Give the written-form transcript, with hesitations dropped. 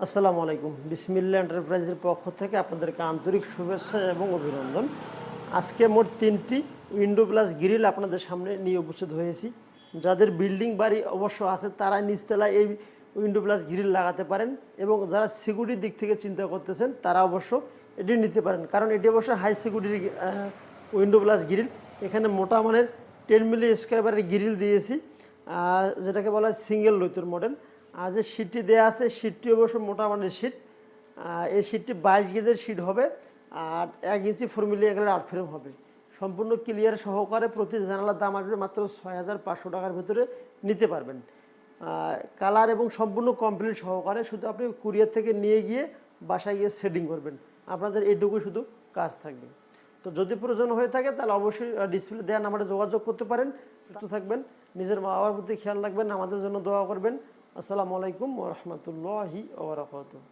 আসসালামু আলাইকুম। বিসমিল্লাহ এন্টারপ্রাইজের পক্ষ থেকে আপনাদেরকে আন্তরিক শুভেচ্ছা এবং অভিনন্দন। আজকে মোট ৩টি উইন্ডো প্লাস গ্রিল আপনাদের সামনে নিয়ে উপস্থিত হয়েছি। যাদের বিল্ডিং বাড়ি অবশ্য আছে তারা নিচতলায় এই উইন্ডো প্লাস গ্রিল লাগাতে পারেন, এবং যারা সিকিউরিটির দিক থেকে চিন্তা করতেছেন তারা অবশ্য এটি নিতে পারেন, কারণ এটি অবশ্য high security window plus grill. এখানে মোটা মানের 10 মিলি স্কোয়ার বারের গ্রিল দিয়েছি, যেটাকে বলা হয় সিঙ্গেল লইতর মডেল। আর যে শীটটি দেওয়া আছে শীটটি অবশ্য মোটা মানের শীট। এই শীটটি 22 গেজের শীট হবে, আর 1 ইঞ্চি 4 মিলি এগুলোর আর্ট ফ্রেম হবে। সম্পূর্ণ ক্লিয়ার সহকারে প্রতি জানালার দাম আসবে মাত্র 6500 টাকার ভিতরে নিতে পারবেন। কালার এবং সম্পূর্ণ কমপ্লিট সহকারে, শুধু আপনি কুরিয়ার থেকে নিয়ে গিয়ে বাসায় গিয়ে সেটিং করবেন। আপনাদের এইটুকু শুধু কাজ থাকবে। তো যদি প্রয়োজন হয়ে থাকে তাহলে অবশ্যই ডিসপ্লে দেওয়া নাম্বারে যোগাযোগ করতে পারেন। সুস্থ থাকবেন, নিজের মা বাবার প্রতি খেয়াল রাখবেন, আমাদের জন্য দোয়া করবেন। আসসালামু আলাইকুম ওয়া রাহমাতুল্লাহি ওয়া বারাকাতুহু।